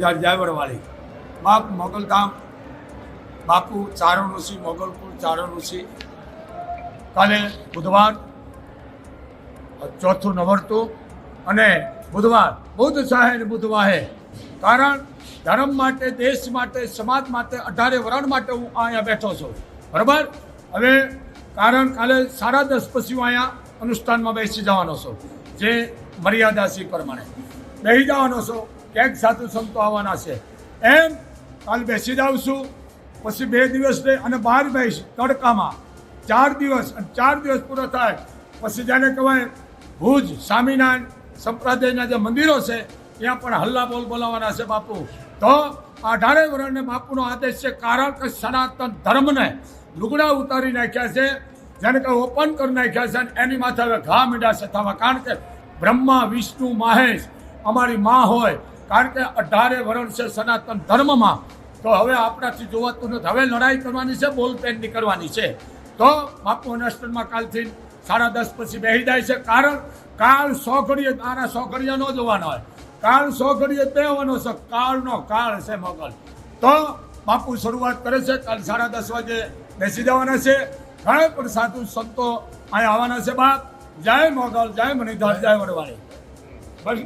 જાયવડવાળી બાપ મોગલધામ બાપુ ચારણઋષિ મોગલકુળ ચારણઋષિ કાલે બુધવાર ચોથું નવરતું અને બુધવાર બુધ સાહે બુધવાહે કારણ ધર્મ માટે દેશ માટે સમાજ માટે 18 વરણ માટે હું અહીંયા બેઠો છું બરાબર. હવે કારણ કાલે 10:30 પછી હું અહીંયા અનુષ્ઠાનમાં બેસી જવાનો છું જે મર્યાદા છે પ્રમાણે બેસી જવાનો છું. ક્યાંક સાધુ સંતો આવવાના છે એમ કાલે બેસી જાઉં છું. પછી 2 દિવસ રહે અને બહાર બેસ તડકામાં 4 દિવસ અને 4 દિવસ પૂરો થાય પછી જેને કહેવાય ભુજ સ્વામિનારાયણ સંપ્રદાયના જે મંદિરો છે ત્યાં પણ હલ્લા બોલ બોલાવવાના છે બાપુ. તો 18 વર્ષને બાપુનો આદેશ છે કારણ કે સનાતન ધર્મને લુગડા ઉતારી નાખ્યા છે જેને કે ઓપન કરી નાખ્યા છે અને એની માથે હવે ઘા મીંડા છે થવા કારણ કે બ્રહ્મા વિષ્ણુ મહેશ અમારી માં હોય કારણ કે 18 વરણ છે સનાતન ધર્મમાં. તો હવે આપણાથી જોવાતું નથી. હવે લડાઈ કરવાની છે બોલપેનની કરવાની છે. તો બાપુ અનુષ્ઠાનમાં કાલથી 10:30 પછી બેસી જાય છે કારણ કાળ 100 ઘડીએ તારા 100 ઘડીએ ન જોવાનો હોય કાળ 100 ઘડીએ બેવાનો છે કાળનો કાળ છે મોગલ. તો બાપુ શરૂઆત કરે છે કાલ 10:30 વાગે બેસી જવાના છે. ઘણા પણ સાધુ સંતો અહીંયા આવવાના છે બાપ. જય મોગલ જય મણિધર જય વડવાળી.